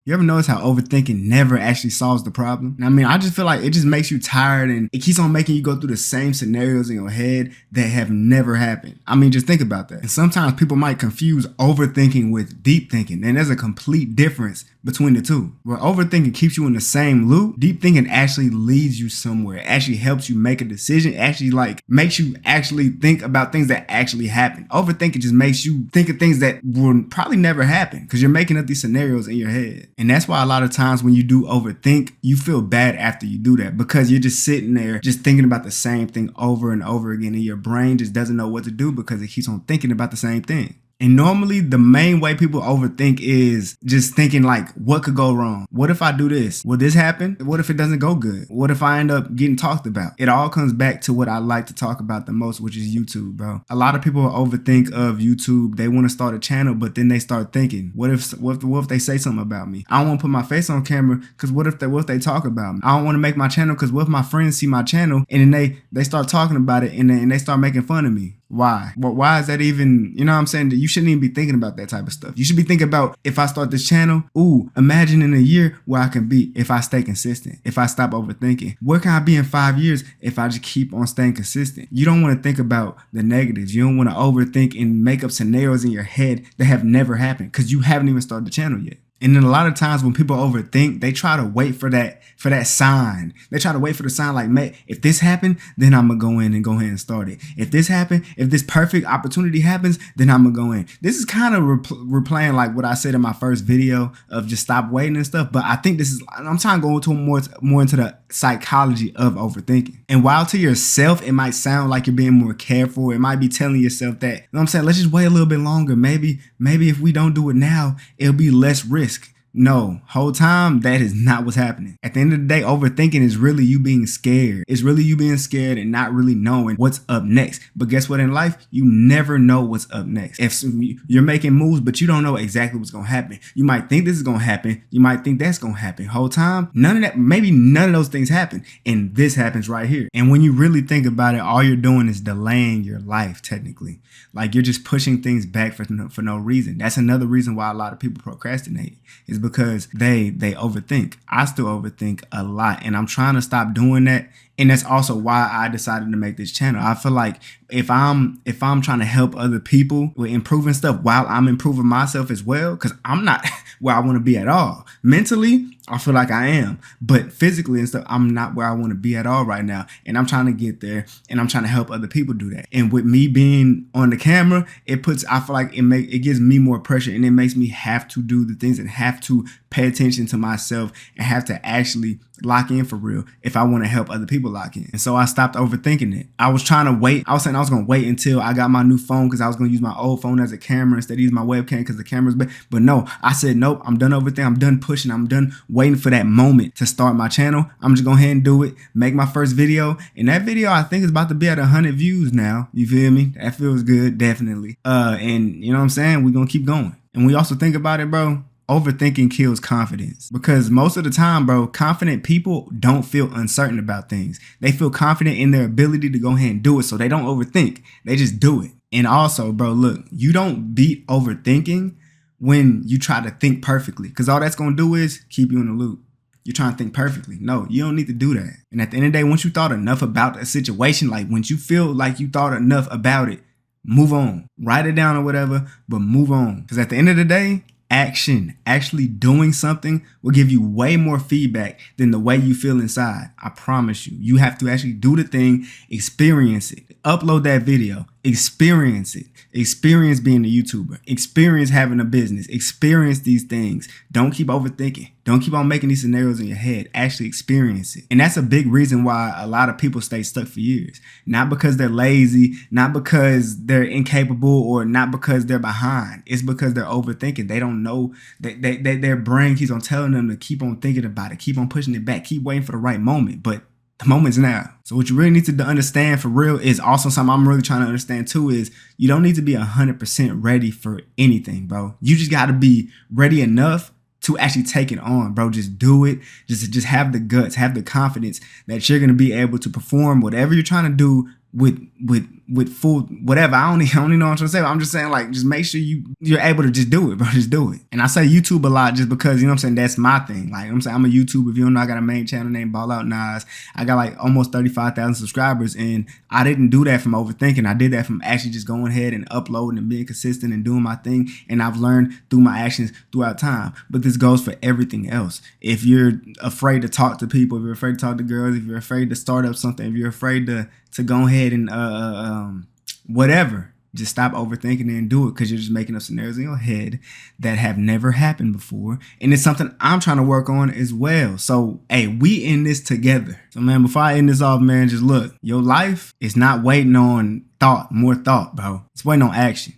You ever notice how overthinking never actually solves the problem? I mean, I just feel like it just makes you tired and it keeps on making you go through the same scenarios in your head that have never happened. I mean, just think about that. And sometimes people might confuse overthinking with deep thinking, and there's a complete difference between the two. Where overthinking keeps you in the same loop, deep thinking actually leads you somewhere. It actually helps you make a decision. It actually makes you actually think about things that actually happen. Overthinking just makes you think of things that will probably never happen because you're making up these scenarios in your head. And that's why a lot of times when you do overthink, you feel bad after you do that because you're just sitting there just thinking about the same thing over and over again, and your brain just doesn't know what to do because it keeps on thinking about the same thing. And normally the main way people overthink is just thinking like, what could go wrong? What if I do this? Will this happen? What if it doesn't go good? What if I end up getting talked about? It all comes back to what I like to talk about the most, which is YouTube, bro. A lot of people overthink of YouTube. They want to start a channel, but then they start thinking, what if they say something about me? I don't want to put my face on camera because what if they talk about me? I don't want to make my channel because what if my friends see my channel and then they start talking about it and they start making fun of me? Why? Well, why is that even, you know what I'm saying? You shouldn't even be thinking about that type of stuff. You should be thinking about, if I start this channel, imagine in a year where I can be if I stay consistent, if I stop overthinking. Where can I be in 5 years if I just keep on staying consistent? You don't want to think about the negatives. You don't want to overthink and make up scenarios in your head that have never happened because you haven't even started the channel yet. And then a lot of times when people overthink, they try to wait for that sign. They try to wait for the sign like, man, if this happened, then I'm going to go in and go ahead and start it. If this happened, if this perfect opportunity happens, then I'm going to go in. This is kind of replaying like what I said in my first video of just stop waiting and stuff. But I think I'm trying to go into more into the psychology of overthinking. And while to yourself, it might sound like you're being more careful. It might be telling yourself that, you know what I'm saying? Let's just wait a little bit longer. Maybe if we don't do it now, it'll be less risk. No, whole time that is not what's happening. At the end of the day, overthinking is really you being scared. It's really you being scared and not really knowing what's up next. But guess what? In life, you never know what's up next. If you're making moves, but you don't know exactly what's going to happen. You might think this is going to happen. You might think that's going to happen. Whole time, maybe none of those things happen. And this happens right here. And when you really think about it, all you're doing is delaying your life, technically. Like you're just pushing things back for no reason. That's another reason why a lot of people procrastinate, is because they overthink. I still overthink a lot, and I'm trying to stop doing that. And that's also why I decided to make this channel. I feel like if I'm trying to help other people with improving stuff while I'm improving myself as well, because I'm not where I want to be at all. Mentally, I feel like I am, but physically and stuff, I'm not where I want to be at all right now. And I'm trying to get there, and I'm trying to help other people do that. And with me being on the camera, I feel like it gives me more pressure, and it makes me have to do the things and have to pay attention to myself and have to actually lock in for real if I want to help other people lock in. And so I stopped overthinking it. I was trying to wait. I was saying I was going to wait until I got my new phone because I was going to use my old phone as a camera instead of using my webcam because the camera's better. But no, I said, nope, I'm done overthinking. I'm done pushing. I'm done waiting for that moment to start my channel. I'm just going to go ahead and do it, make my first video. And that video, I think, is about to be at 100 views now. You feel me? That feels good, definitely. And you know what I'm saying? We're going to keep going. And we also think about it, bro. Overthinking kills confidence, because most of the time, bro, confident people don't feel uncertain about things. They feel confident in their ability to go ahead and do it, so they don't overthink. They just do it. And also, bro, look, you don't beat overthinking when you try to think perfectly, because all that's going to do is keep you in the loop. You're trying to think perfectly. No, you don't need to do that. And at the end of the day, once you thought enough about a situation, like once you feel like you thought enough about it, move on. Write it down or whatever, but move on. Because at the end of the day, actually doing something will give you way more feedback than the way you feel inside. I promise you. You have to actually do the thing, experience it, upload that video, experience it, experience being a YouTuber, experience having a business, experience these things. Don't keep overthinking. Don't keep on making these scenarios in your head. Actually experience it. And that's a big reason why a lot of people stay stuck for years. Not because they're lazy, not because they're incapable, or not because they're behind. It's because they're overthinking. They don't know that their brain keeps on telling them to keep on thinking about it, keep on pushing it back, keep waiting for the right moment. But the moment's now. So what you really need to understand for real is also something I'm really trying to understand too, is you don't need to be 100% ready for anything, bro. You just got to be ready enough to actually take it on, bro. Just do it. Just have the guts, have the confidence that you're going to be able to perform whatever you're trying to do with full whatever. I don't even know what I'm trying to say. I'm just saying, like, just make sure you're able to just do it, bro. Just do it. And I say YouTube a lot just because, you know what I'm saying, that's my thing. Like, I'm saying, I'm a YouTuber. If you don't know, I got a main channel named Ball Out Nas. I got like almost 35,000 subscribers, and I didn't do that from overthinking. I did that from actually just going ahead and uploading and being consistent and doing my thing. And I've learned through my actions throughout time. But this goes for everything else. If you're afraid to talk to people, if you're afraid to talk to girls, if you're afraid to start up something, if you're afraid to go ahead and whatever, just stop overthinking it and do it, because you're just making up scenarios in your head that have never happened before. And it's something I'm trying to work on as well. So, hey, we in this together. So, man, before I end this off, man, just look, your life is not waiting on more thought, bro. It's waiting on action.